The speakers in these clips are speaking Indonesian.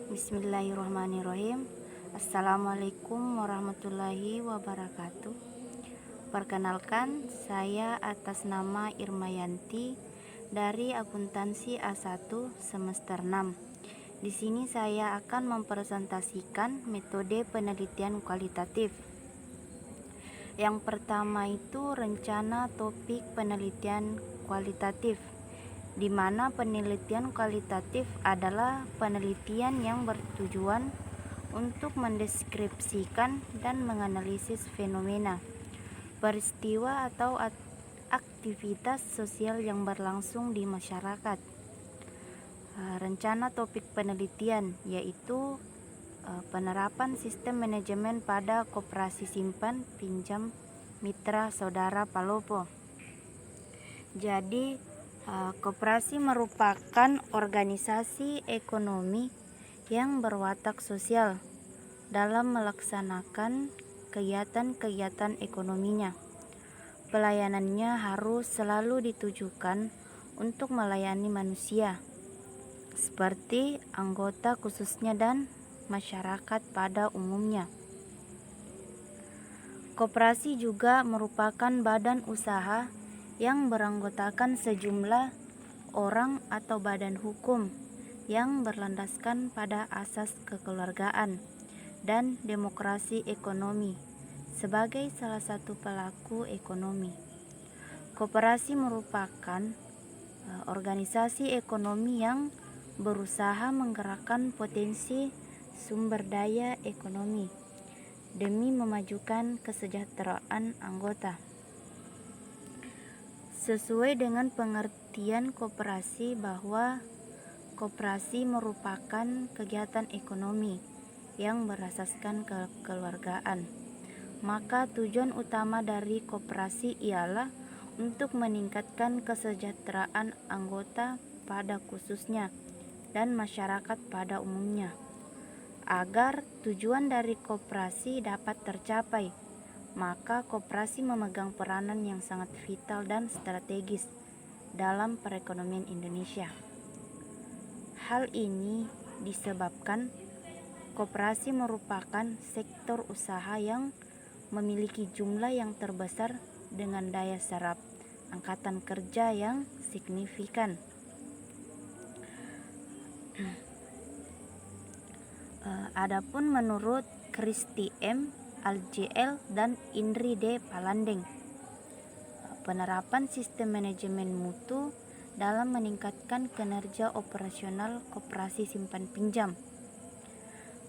Bismillahirrahmanirrahim. Assalamualaikum warahmatullahi wabarakatuh. Perkenalkan, saya atas nama Irmayanti dari Akuntansi A1 semester 6. Di sini saya akan mempresentasikan metode penelitian kualitatif. Yang pertama itu rencana topik penelitian kualitatif, di mana penelitian kualitatif adalah penelitian yang bertujuan untuk mendeskripsikan dan menganalisis fenomena, peristiwa atau aktivitas sosial yang berlangsung di masyarakat. Rencana topik penelitian yaitu penerapan sistem manajemen pada koperasi simpan pinjam mitra saudara Palopo. Jadi koperasi merupakan organisasi ekonomi yang berwatak sosial dalam melaksanakan kegiatan-kegiatan ekonominya. Pelayanannya harus selalu ditujukan untuk melayani manusia, seperti anggota khususnya dan masyarakat pada umumnya. Koperasi juga merupakan badan usaha yang beranggotakan sejumlah orang atau badan hukum yang berlandaskan pada asas kekeluargaan dan demokrasi ekonomi sebagai salah satu pelaku ekonomi. Koperasi merupakan organisasi ekonomi yang berusaha menggerakkan potensi sumber daya ekonomi demi memajukan kesejahteraan anggota. Sesuai dengan pengertian koperasi bahwa koperasi merupakan kegiatan ekonomi yang berasaskan kekeluargaan, maka tujuan utama dari koperasi ialah untuk meningkatkan kesejahteraan anggota pada khususnya dan masyarakat pada umumnya. Agar tujuan dari koperasi dapat tercapai, maka koperasi memegang peranan yang sangat vital dan strategis dalam perekonomian Indonesia. Hal ini disebabkan koperasi merupakan sektor usaha yang memiliki jumlah yang terbesar dengan daya serap angkatan kerja yang signifikan. Adapun menurut Kristi M. Aljl dan Indri D. Palandeng, penerapan sistem manajemen mutu dalam meningkatkan kinerja operasional koperasi simpan pinjam.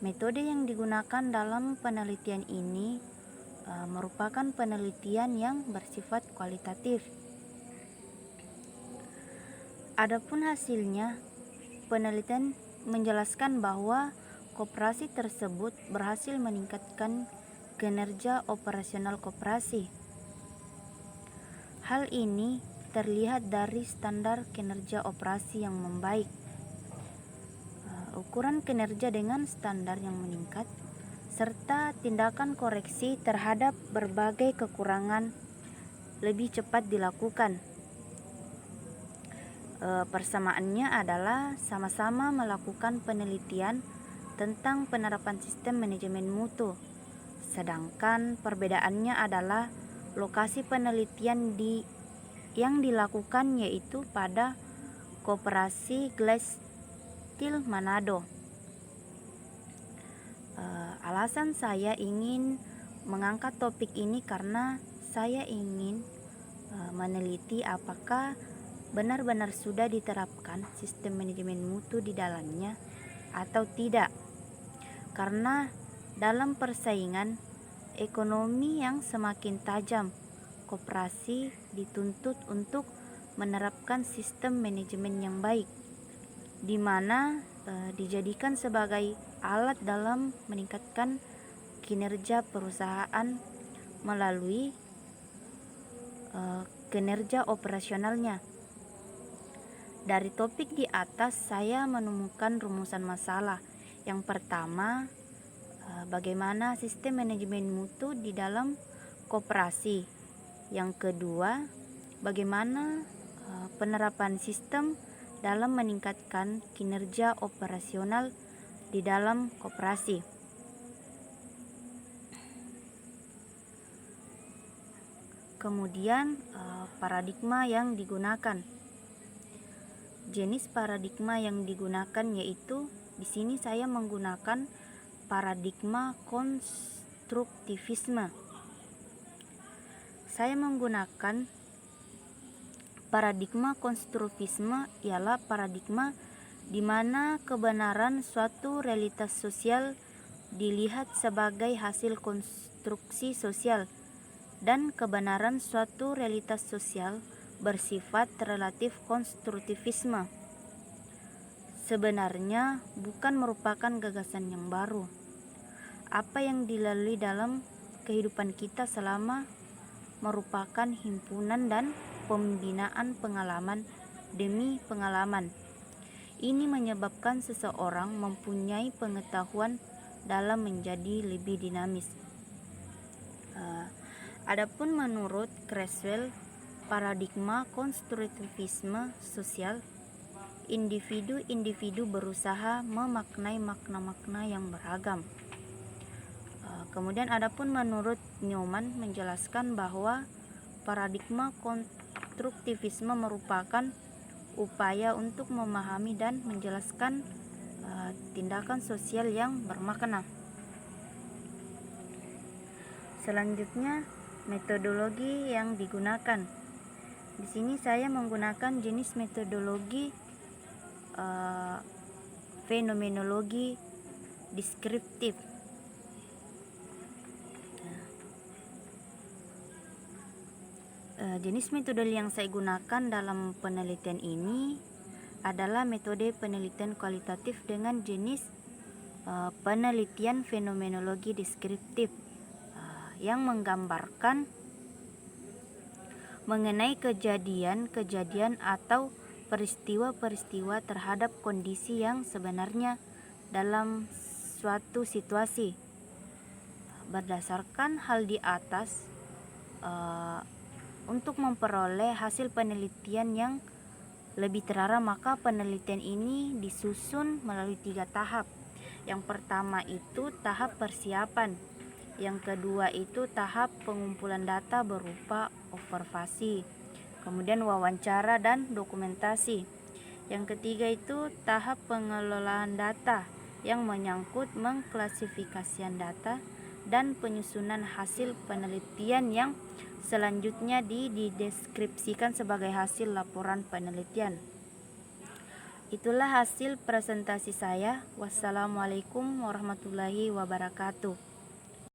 Metode yang digunakan dalam penelitian ini merupakan penelitian yang bersifat kualitatif. Adapun hasilnya, penelitian menjelaskan bahwa koperasi tersebut berhasil meningkatkan kinerja operasional koperasi. Hal ini terlihat dari standar kinerja operasi yang membaik, ukuran kinerja dengan standar yang meningkat, serta tindakan koreksi terhadap berbagai kekurangan lebih cepat dilakukan. Persamaannya adalah sama-sama melakukan penelitian tentang penerapan sistem manajemen mutu, sedangkan perbedaannya adalah lokasi penelitian yang dilakukan yaitu pada koperasi Glass Steel Manado. Alasan saya ingin mengangkat topik ini karena saya ingin meneliti apakah benar-benar sudah diterapkan sistem manajemen mutu di dalamnya atau tidak. Karena dalam persaingan ekonomi yang semakin tajam, koperasi dituntut untuk menerapkan sistem manajemen yang baik, di mana dijadikan sebagai alat dalam meningkatkan kinerja perusahaan melalui kinerja operasionalnya. Dari topik di atas saya menemukan rumusan masalah. Yang pertama, bagaimana sistem manajemen mutu di dalam koperasi. Yang kedua, bagaimana penerapan sistem dalam meningkatkan kinerja operasional di dalam koperasi. Kemudian paradigma yang digunakan. Jenis paradigma yang digunakan yaitu di sini saya menggunakan paradigma konstruktivisme. Saya menggunakan paradigma konstruktivisme ialah paradigma di mana kebenaran suatu realitas sosial dilihat sebagai hasil konstruksi sosial dan kebenaran suatu realitas sosial bersifat relatif. Konstruktivisme sebenarnya bukan merupakan gagasan yang baru. Apa yang dilalui dalam kehidupan kita selama merupakan himpunan dan pembinaan pengalaman demi pengalaman. Ini menyebabkan seseorang mempunyai pengetahuan dalam menjadi lebih dinamis. Adapun menurut Creswell, paradigma konstruktivisme sosial, individu-individu berusaha memaknai makna-makna yang beragam. Kemudian adapun menurut Newman menjelaskan bahwa paradigma konstruktivisme merupakan upaya untuk memahami dan menjelaskan tindakan sosial yang bermakna. Selanjutnya, metodologi yang digunakan. Di sini saya menggunakan jenis metodologi fenomenologi deskriptif. Jenis metode yang saya gunakan dalam penelitian ini adalah metode penelitian kualitatif dengan jenis penelitian fenomenologi deskriptif yang menggambarkan mengenai kejadian-kejadian atau peristiwa-peristiwa terhadap kondisi yang sebenarnya dalam suatu situasi. Berdasarkan hal di atas, untuk memperoleh hasil penelitian yang lebih terarah, maka penelitian ini disusun melalui 3 tahap. Yang pertama itu tahap persiapan, yang kedua itu tahap pengumpulan data berupa observasi, kemudian wawancara dan dokumentasi. Yang ketiga itu tahap pengelolaan data yang menyangkut mengklasifikasian data dan penyusunan hasil penelitian yang selanjutnya dideskripsikan sebagai hasil laporan penelitian. Itulah hasil presentasi saya. Wassalamualaikum warahmatullahi wabarakatuh.